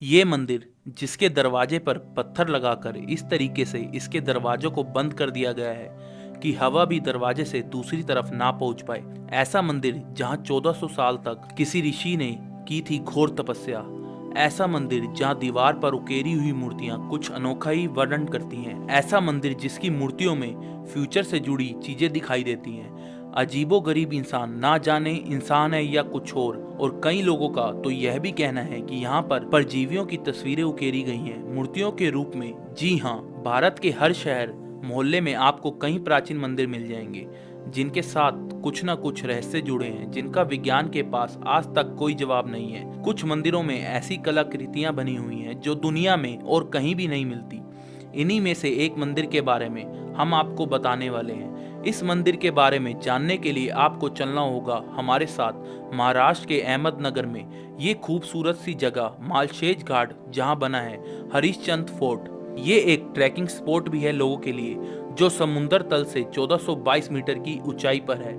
ये मंदिर जिसके दरवाजे पर पत्थर लगाकर इस तरीके से इसके दरवाजों को बंद कर दिया गया है कि हवा भी दरवाजे से दूसरी तरफ ना पहुंच पाए। ऐसा मंदिर जहां 1400 साल तक किसी ऋषि ने की थी घोर तपस्या। ऐसा मंदिर जहां दीवार पर उकेरी हुई मूर्तियां कुछ अनोखा ही वर्णन करती हैं। ऐसा मंदिर जिसकी मूर्तियों में फ्यूचर से जुड़ी चीजें दिखाई देती हैं। अजीबो गरीब इंसान, ना जाने इंसान है या कुछ और कई लोगों का तो यह भी कहना है कि यहाँ पर परजीवियों की तस्वीरें उकेरी गई हैं मूर्तियों के रूप में। जी हाँ, भारत के हर शहर मोहल्ले में आपको कई प्राचीन मंदिर मिल जाएंगे जिनके साथ कुछ न कुछ रहस्य जुड़े हैं, जिनका विज्ञान के पास आज तक कोई जवाब नहीं है। कुछ मंदिरों में ऐसी कलाकृतियां बनी हुई हैं जो दुनिया में और कहीं भी नहीं मिलती। इन्हीं में से एक मंदिर के बारे में हम आपको बताने वाले हैं। इस मंदिर के बारे में जानने के लिए आपको चलना होगा हमारे साथ महाराष्ट्र के अहमदनगर में ये खूबसूरत सी जगह मालशेज घाट, जहां बना है हरिश्चंद्र फोर्ट। ये एक ट्रैकिंग स्पॉट भी है लोगों के लिए जो समुद्र तल से 1422 मीटर की ऊंचाई पर है।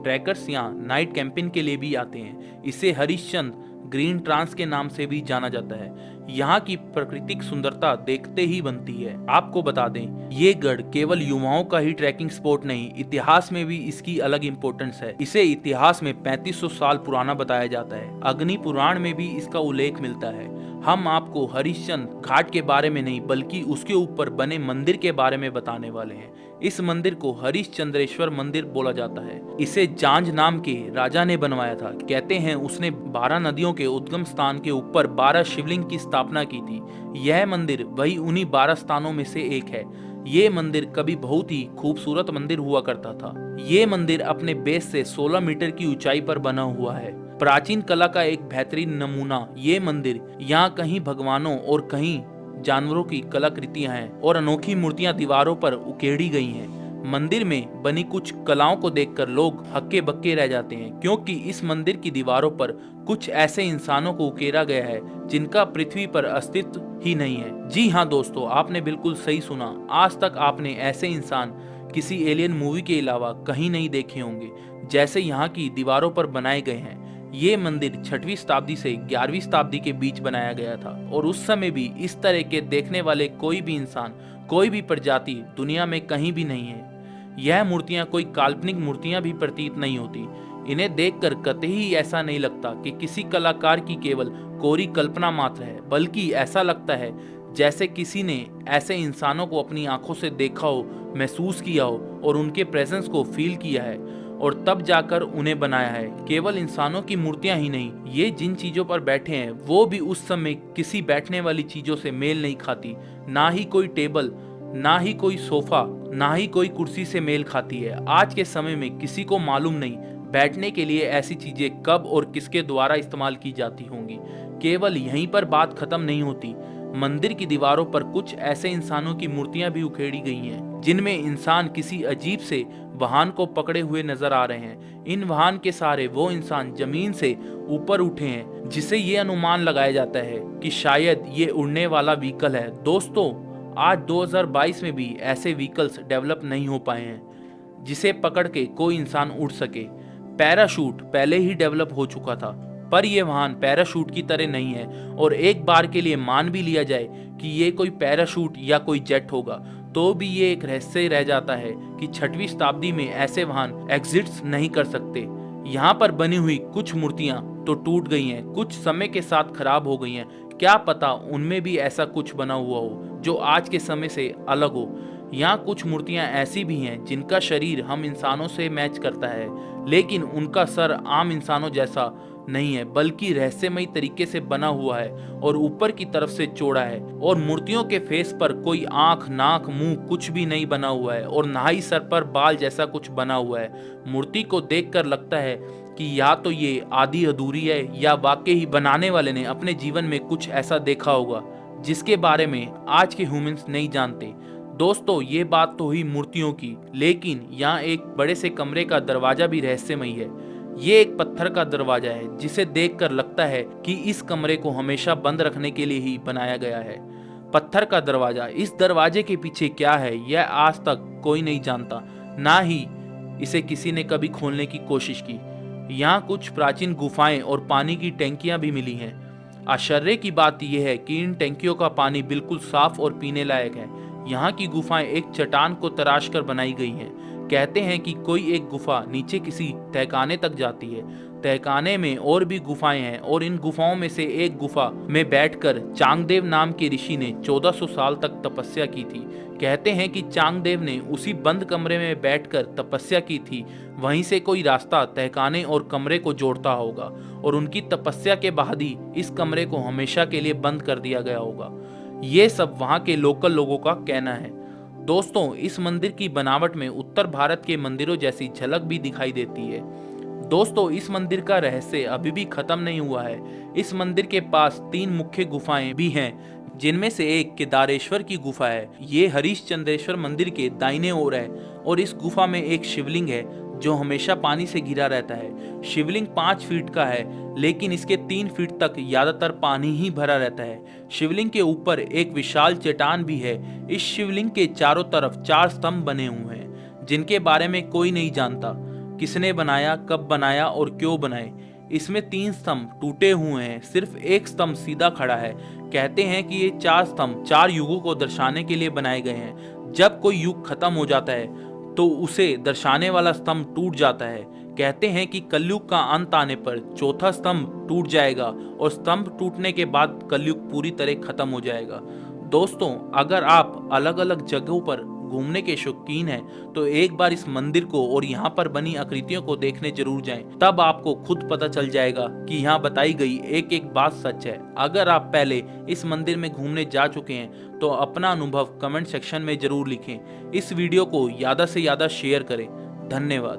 ट्रैकर्स यहाँ नाइट कैंपिंग के लिए भी आते हैं। इसे हरिश्चंद्र ग्रीन ट्रांस के नाम से भी जाना जाता है। यहाँ की प्राकृतिक सुंदरता देखते ही बनती है। आपको बता दें, ये गढ़ केवल युवाओं का ही ट्रैकिंग स्पॉट नहीं, इतिहास में भी इसकी अलग इम्पोर्टेंस है। इसे इतिहास में 3500 साल पुराना बताया जाता है। अग्नि पुराण में भी इसका उल्लेख मिलता है। हम आपको हरिश्चंद्र घाट के बारे में नहीं बल्कि उसके ऊपर बने मंदिर के बारे में बताने वाले हैं। इस मंदिर को हरिश्चंद्रेश्वर मंदिर बोला जाता है। इसे जांज नाम के राजा ने बनवाया था। कहते हैं उसने 12 नदियों के उद्गम स्थान के ऊपर 12 शिवलिंग की स्थापना की थी। यह मंदिर वही उन्हीं 12 स्थानों में से एक है। ये मंदिर कभी बहुत ही खूबसूरत मंदिर हुआ करता था। ये मंदिर अपने बेस से 16 मीटर की ऊंचाई पर बना हुआ है। प्राचीन कला का एक बेहतरीन नमूना ये मंदिर। यहाँ कहीं भगवानों और कहीं जानवरों की कलाकृतियां हैं और अनोखी मूर्तियां दीवारों पर उकेड़ी गई हैं। मंदिर में बनी कुछ कलाओं को देखकर लोग हक्के बक्के रह जाते हैं, क्योंकि इस मंदिर की दीवारों पर कुछ ऐसे इंसानों को उकेरा गया है जिनका पृथ्वी पर अस्तित्व ही नहीं है। जी हाँ दोस्तों, आपने बिल्कुल सही सुना। आज तक आपने ऐसे इंसान किसी एलियन मूवी के अलावा कहीं नहीं देखे होंगे जैसे यहाँ की दीवारों पर बनाए गए हैं। ये मंदिर 6वीं शताब्दी से 11वीं शताब्दी के बीच बनाया गया था और उस समय भी इस तरह के देखने वाले कोई भी इंसान, कोई भी प्रजाति दुनिया में कहीं भी नहीं है। यह मूर्तियां कोई काल्पनिक मूर्तियां भी प्रतीत नहीं होती। इन्हें देखकर कतई ही ऐसा नहीं लगता कि किसी कलाकार की केवल कोरी कल्पना मात्र है, बल्कि ऐसा लगता है जैसे किसी ने ऐसे इंसानों को अपनी आंखों से देखा हो, महसूस किया हो और उनके प्रेजेंस को फील किया है और तब जाकर उन्हें बनाया है। केवल इंसानों की मूर्तियां ही नहीं, ये जिन चीजों पर बैठे हैं वो भी उस समय किसी बैठने वाली चीजों से मेल नहीं खाती। ना ही कोई टेबल, ना ही कोई सोफा, ना ही कोई कुर्सी से मेल खाती है। आज के समय में किसी को मालूम नहीं बैठने के लिए ऐसी चीजें कब और किसके द्वारा इस्तेमाल की जाती होंगी। केवल यहीं पर बात खत्म नहीं होती। मंदिर की दीवारों पर कुछ ऐसे इंसानों की मूर्तियां भी उखेड़ी गई हैं जिनमें इंसान किसी अजीब से वाहन को पकड़े हुए नजर आ रहे हैं। इन वाहन के सहारे वो इंसान जमीन से ऊपर उठे हैं, जिसे ये अनुमान लगाया जाता है कि शायद ये उड़ने वाला व्हीकल है। दोस्तों, आज 2022 में भी ऐसे व्हीकल्स डेवलप नहीं हो पाए हैं जिसे पकड़ के कोई इंसान उड़ सके। पैराशूट पहले ही डेवलप हो चुका था, पर यह वाहन पैराशूट की तरह नहीं है। और एक बार के लिए मान भी लिया जाए कि ये कोई पैराशूट या कोई जेट होगा, तो भी ये एक रहस्य रह जाता है कि 6वीं शताब्दी में ऐसे वाहन एग्जिस्ट नहीं कर सकते। यहाँ पर बनी हुई कुछ मूर्तियां तो टूट गई हैं, कुछ समय के साथ खराब हो गई हैं। क्या पता उनमें भी ऐसा कुछ बना हुआ हो जो आज के समय से अलग हो। यहाँ कुछ मूर्तियां ऐसी भी हैं जिनका शरीर हम इंसानों से मैच करता है, लेकिन उनका सर आम इंसानों जैसा नहीं है, बल्कि रहस्यमयी तरीके से बना हुआ है और ऊपर की तरफ से चौड़ा है। और मूर्तियों के फेस पर कोई आंख, नाक, मुंह कुछ भी नहीं बना हुआ है और ना ही सर पर बाल जैसा कुछ बना हुआ है। मूर्ति को देखकर लगता है कि या तो ये आधी अधूरी है या वाकई ही बनाने वाले ने अपने जीवन में कुछ ऐसा देखा होगा जिसके बारे में आज के ह्यूमंस नहीं जानते। दोस्तों, ये बात तो हुई मूर्तियों की, लेकिन यहाँ एक बड़े से कमरे का दरवाजा भी रहस्यमयी है। ये एक पत्थर का दरवाजा है जिसे देखकर लगता है कि इस कमरे को हमेशा बंद रखने के लिए ही बनाया गया है। पत्थर का दरवाजा, इस दरवाजे के पीछे क्या है यह आज तक कोई नहीं जानता, ना ही इसे किसी ने कभी खोलने की कोशिश की। यहाँ कुछ प्राचीन गुफाएं और पानी की टैंकियां भी मिली हैं। आश्चर्य की बात यह है कि इन टैंकियों का पानी बिल्कुल साफ और पीने लायक है। यहाँ की गुफाएं एक चट्टान को तराश कर बनाई गई हैं। कहते हैं कि कोई एक गुफा नीचे किसी तहखाने तक जाती है। तहखाने में और भी गुफाएं हैं और इन गुफाओं में से एक गुफा में बैठकर चांगदेव नाम के ऋषि ने 1400 साल तक तपस्या की थी। कहते हैं कि चांगदेव ने उसी बंद कमरे में बैठकर तपस्या की थी। वहीं से कोई रास्ता तहखाने और कमरे को जोड़ता होगा और उनकी तपस्या के बाद ही इस कमरे को हमेशा के लिए बंद कर दिया गया होगा। ये सब वहाँ के लोकल लोगों का कहना है। दोस्तों, इस मंदिर की बनावट में उत्तर भारत के मंदिरों जैसी झलक भी दिखाई देती है। दोस्तों, इस मंदिर का रहस्य अभी भी खत्म नहीं हुआ है। इस मंदिर के पास 3 मुख्य गुफाएं भी हैं, जिनमें से एक केदारेश्वर की गुफा है। ये हरिश्चंद्रेश्वर मंदिर के दाहिने ओर है और इस गुफा में एक शिवलिंग है जो हमेशा पानी से घिरा रहता है। शिवलिंग 5 फीट का है, लेकिन इसके 3 फीट तक ज्यादातर पानी ही भरा रहता है। शिवलिंग के ऊपर एक विशाल चट्टान भी है। इस शिवलिंग के चारों तरफ 4 स्तंभ बने हुए हैं, जिनके बारे में कोई नहीं जानता किसने बनाया, कब बनाया और क्यों बनाए। इसमें 3 स्तंभ टूटे हुए हैं, सिर्फ एक स्तंभ सीधा खड़ा है। कहते हैं कि ये 4 स्तंभ 4 युगों को दर्शाने के लिए बनाए गए हैं। जब कोई युग खत्म हो जाता है तो उसे दर्शाने वाला स्तंभ टूट जाता है। कहते हैं कि कलयुग का अंत आने पर चौथा स्तंभ टूट जाएगा और स्तंभ टूटने के बाद कलयुग पूरी तरह खत्म हो जाएगा। दोस्तों, अगर आप अलग अलग जगहों पर घूमने के शौकीन हैं तो एक बार इस मंदिर को और यहाँ पर बनी आकृतियों को देखने जरूर जाएं। तब आपको खुद पता चल जाएगा कि यहाँ बताई गई एक एक बात सच है। अगर आप पहले इस मंदिर में घूमने जा चुके हैं तो अपना अनुभव कमेंट सेक्शन में जरूर लिखें। इस वीडियो को ज़्यादा से ज़्यादा शेयर करें। धन्यवाद।